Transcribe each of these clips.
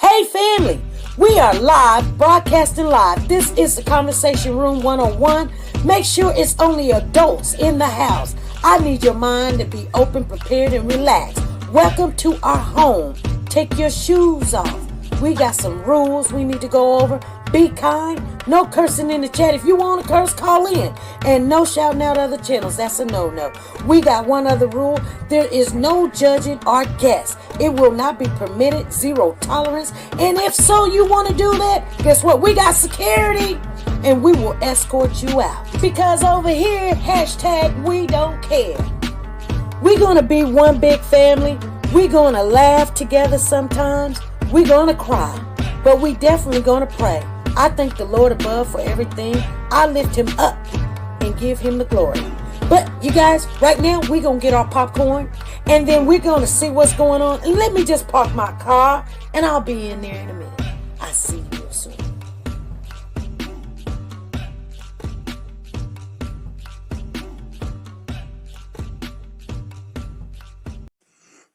Hey family, we are live, broadcasting live. This is the Conversation Room 101. Make sure it's only adults in the house. I need your mind to be open, prepared, and relaxed. Welcome to our home. Take your shoes off. We got some rules we need to go over. Be kind. No cursing in the chat. If you want to curse, call in. And no shouting out other channels. That's a no-no. We got one other rule. There is no judging our guests. It will not be permitted. Zero tolerance. And if so, you want to do that, guess what? We got security. And we will escort you out. Because over here, hashtag we don't care. We're going to be one big family. We're going to laugh together sometimes. We're going to cry. But we definitely going to pray. I thank the Lord above for everything. I lift him up and give him the glory. But you guys, right now, we're going to get our popcorn. And then we're going to see what's going on. And let me just park my car. And I'll be in there in a minute. I'll see you real soon.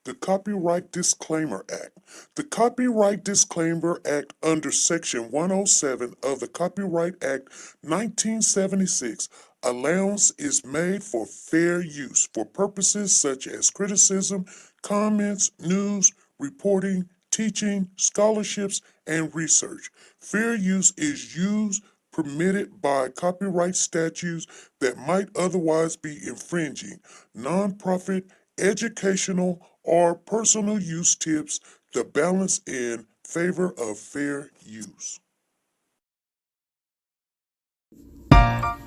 The Copyright Disclaimer Act. The Copyright Disclaimer Act under Section 107 of the Copyright Act 1976, allowance is made for fair use for purposes such as criticism, comments, news, reporting, teaching, scholarships, and research. Fair use is used permitted by copyright statutes that might otherwise be infringing. Nonprofit, educational, or personal use tips the balance in favor of fair use.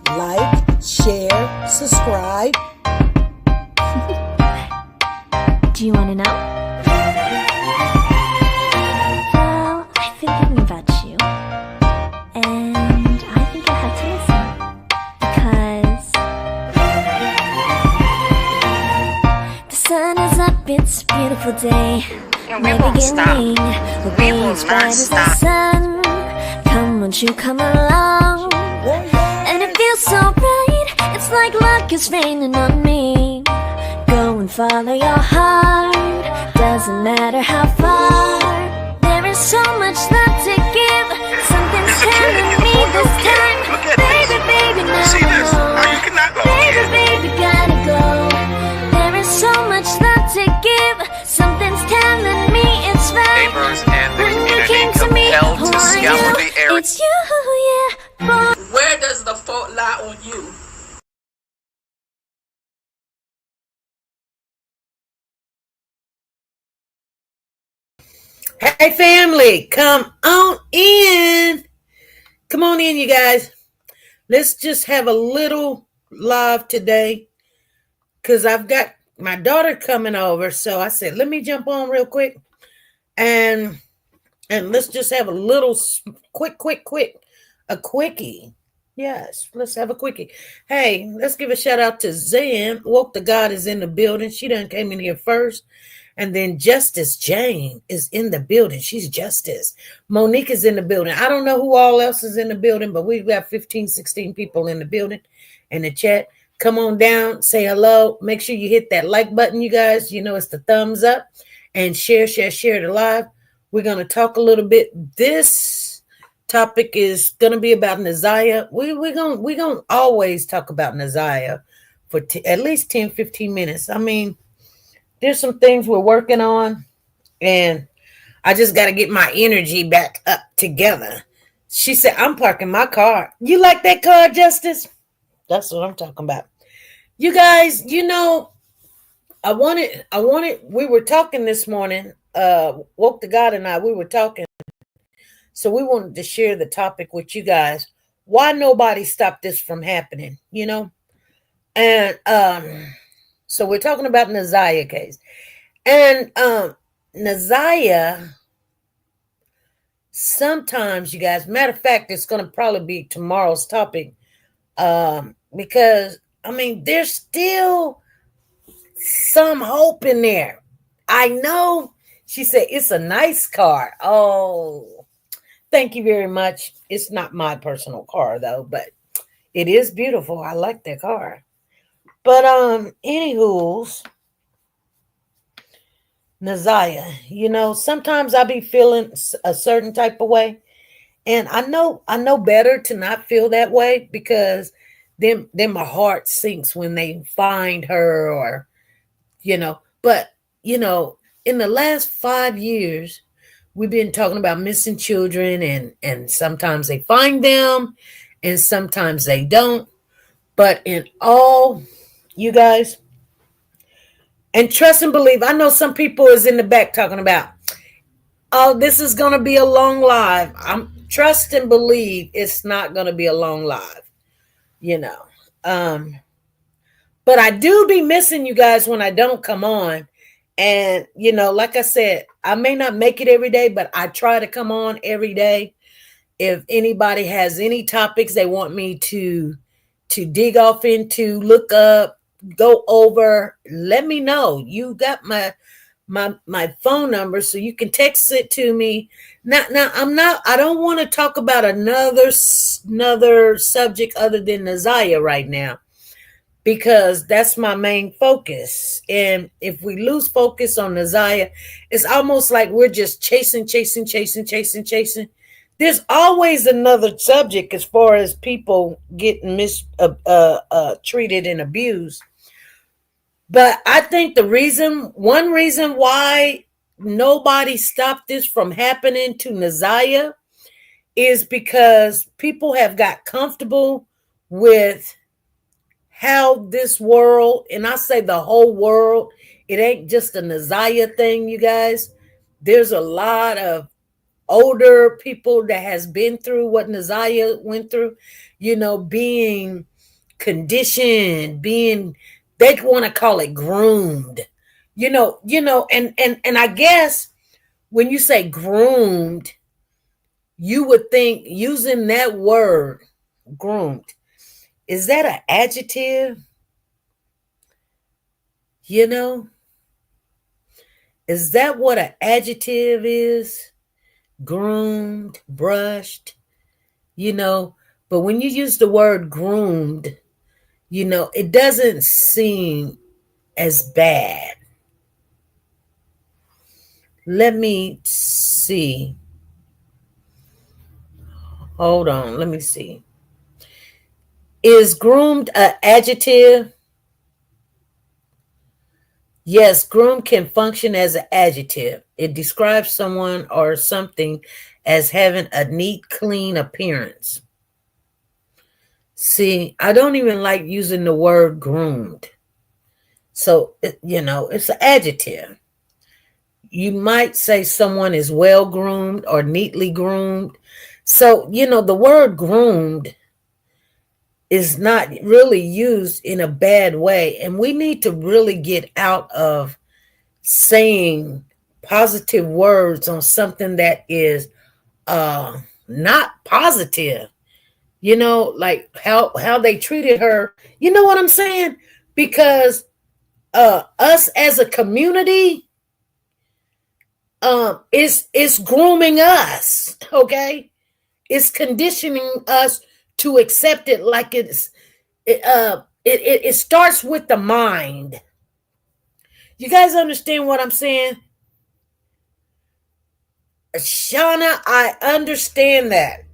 Like, share, subscribe. Do you want to know? Well, I've been thinking about you. And I think I have to listen. Because the sun is up, it's a beautiful day. My beginning will be as bright as the sun. Come, won't you come along? And it feels so bright, it's like luck is raining on me. Go and follow your heart, doesn't matter how far. There is so much love to give. Something's telling me this time. Baby, baby, now I know. Baby, baby, gotta go. There is so much love to give. Something's telling me it's right. Neighbors and the When you community came to me, compelled who to are scour you? the area. It's you, yeah, boy. Where does the fault lie on you? Hey family, come on in. Come on in, you guys. Let's just have a little live today because I've got my daughter coming over. So I said, let me jump on real quick and let's just have a little quick, a quickie. Yes, let's have a quickie. Hey, let's give a shout out to Zan. Woke the God is in the building. She done came in here first. And then Justice Jane is in the building. She's Justice. Monique is in the building. I don't know who all else is in the building, but we've got 15, 16 people in the building in the chat. Come on down, say hello. Make sure you hit that like button, you guys. You know it's the thumbs up. And share the live. We're going to talk a little bit. This topic is going to be about Naziah. We're going to always talk about Naziah for at least 10, 15 minutes. I mean, there's some things we're working on, and I just got to get my energy back up together. She said, I'm parking my car. You like that car, Justice? That's what I'm talking about. You guys, you know, I wanted, we were talking this morning, Woke the God and I, we were talking. So we wanted to share the topic with you guys. Why nobody stopped this from happening, you know? And, so we're talking about Naziah case. And Naziah, sometimes, you guys, matter of fact, it's going to probably be tomorrow's topic. Because, I mean, there's still some hope in there. I know she said it's a nice car. Oh, thank you very much. It's not my personal car, though, but it is beautiful. I like that car. But anywho's, Naziah, sometimes I be feeling a certain type of way, and I know better to not feel that way, because then my heart sinks when they find her, or but you know in the last 5 years we've been talking about missing children, and sometimes they find them and sometimes they don't. But in all, you guys, and trust and believe, I know some people is in the back talking about, oh, this is going to be a long live. I'm trust and believe it's not going to be a long live, you know. Um, but I do be missing you guys when I don't come on. And, like I said, I may not make it every day, but I try to come on every day. If anybody has any topics they want me to dig off into, look up, go over, let me know. You got my phone number, so you can text it to me. Now I don't want to talk about another subject other than Naziah right now, because that's my main focus. And if we lose focus on Naziah, it's almost like we're just chasing. There's always another subject as far as people getting treated and abused. But I think one reason why nobody stopped this from happening to Naziah is because people have got comfortable with how this world, and I say the whole world, it ain't just a Naziah thing, you guys. There's a lot of older people that has been through what Naziah went through, being conditioned, being, they want to call it groomed, and I guess when you say groomed, you would think using that word groomed, is that an adjective? Is that what an adjective is? Groomed, brushed, but when you use the word groomed, it doesn't seem as bad. Let me see. Hold on, let me see. Is groomed an adjective? Yes, groomed can function as an adjective. It describes someone or something as having a neat, clean appearance. See, I don't even like using the word groomed. So, it's an adjective. You might say someone is well groomed or neatly groomed. So, the word groomed is not really used in a bad way. And we need to really get out of saying positive words on something that is not positive. Like how they treated her. You know what I'm saying? Because us as a community, it's grooming us, okay? It's conditioning us to accept it like it starts with the mind. You guys understand what I'm saying? Shauna, I understand that.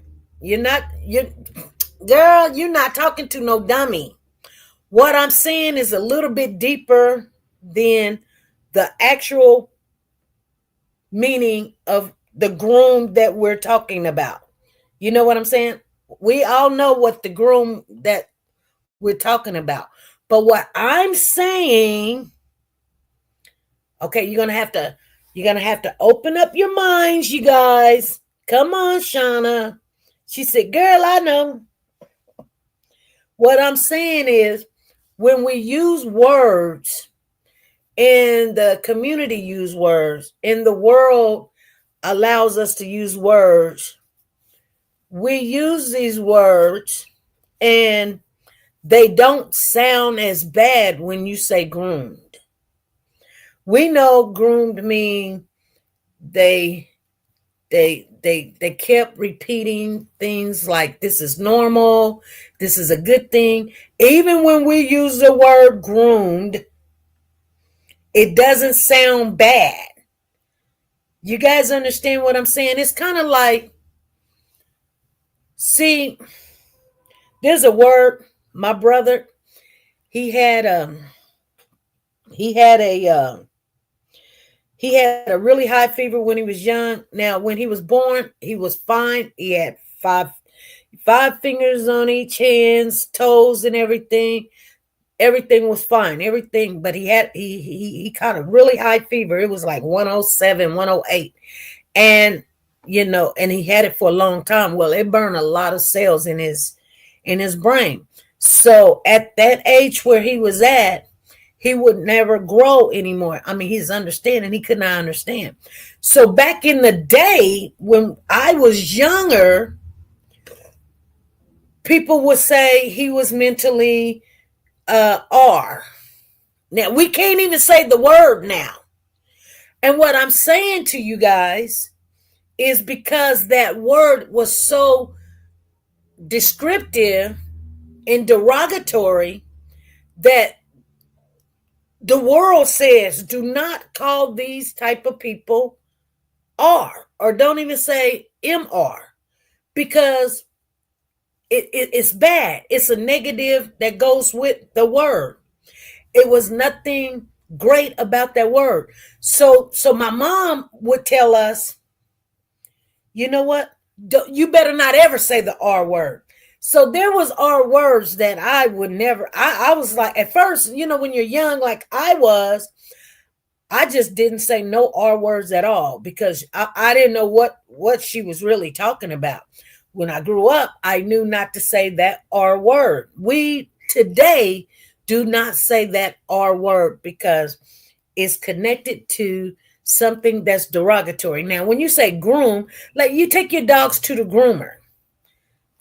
Girl, you're not talking to no dummy. What I'm saying is a little bit deeper than the actual meaning of the groom that we're talking about. You know what I'm saying? We all know what the groom that we're talking about. But what I'm saying, okay, you're gonna have to open up your minds, you guys. Come on, Shauna. She said, girl, I know. What I'm saying is, when we use words, and the community use words, and the world allows us to use words, we use these words and they don't sound as bad when you say groomed. We know groomed mean they kept repeating things like, this is normal, this is a good thing. Even when we use the word groomed, it doesn't sound bad. You guys understand what I'm saying? It's kind of like, see, there's a word, my brother, he had he had a he had a really high fever when he was young. Now, when he was born, he was fine. He had five fingers on each hands, toes, and everything. Everything was fine. Everything, but he caught a really high fever. It was like 107, 108. And and he had it for a long time. Well, it burned a lot of cells in his brain. So at that age where he was at, he would never grow anymore. I mean, he's understanding, he could not understand. So back in the day when I was younger, people would say he was mentally R. Now we can't even say the word now. And what I'm saying to you guys is because that word was so descriptive and derogatory that the world says do not call these type of people R, or don't even say MR, because it's bad. It's a negative that goes with the word. It was nothing great about that word. So my mom would tell us, you know what? You better not ever say the R word. So there was R words that I would never. I was like, at first, when you're young, like I was, I just didn't say no R words at all because I didn't know what she was really talking about. When I grew up, I knew not to say that R word. We today do not say that R word because it's connected to something that's derogatory. Now, when you say groom, like you take your dogs to the groomer,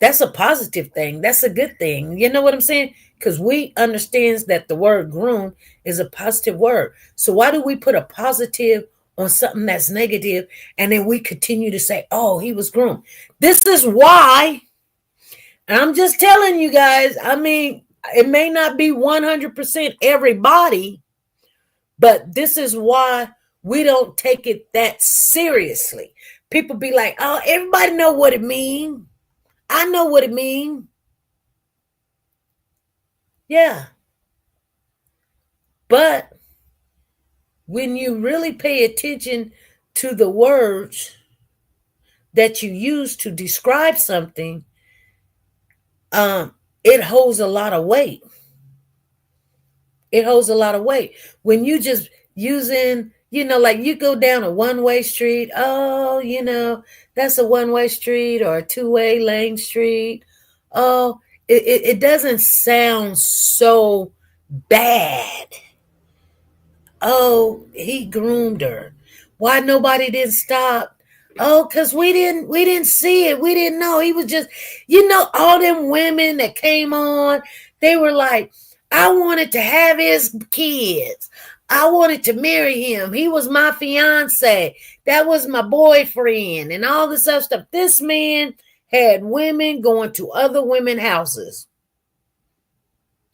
that's a positive thing. That's a good thing. You know what I'm saying? Because we understands that the word groom is a positive word. So why do we put a positive on something that's negative and then we continue to say, oh, he was groomed? This is why, and I'm just telling you guys, I mean, it may not be 100% everybody, but this is why we don't take it that seriously. People be like, oh, everybody know what it means. I know what it means. Yeah. But when you really pay attention to the words that you use to describe something, it holds a lot of weight. It holds a lot of weight. When you just using, like you go down a one-way street, oh, that's a one-way street or a two-way lane street. Oh, it doesn't sound so bad. Oh, he groomed her. Why nobody didn't stop? Oh, because we didn't see it. We didn't know. He was just, all them women that came on, they were like, I wanted to have his kids. I wanted to marry him. He was my fiance. That was my boyfriend and all this other stuff. This man had women going to other women's houses.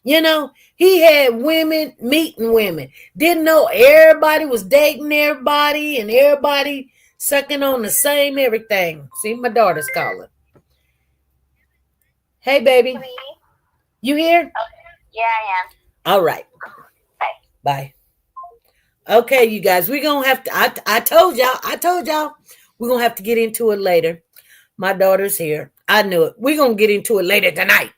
He had women meeting women. Didn't know everybody was dating everybody and everybody sucking on the same everything. See, my daughter's calling. Hey, baby. You here? Yeah, I am. All right. Bye. Okay, you guys, we're going to have to, I told y'all, we're going to have to get into it later. My daughter's here. I knew it. We're going to get into it later tonight.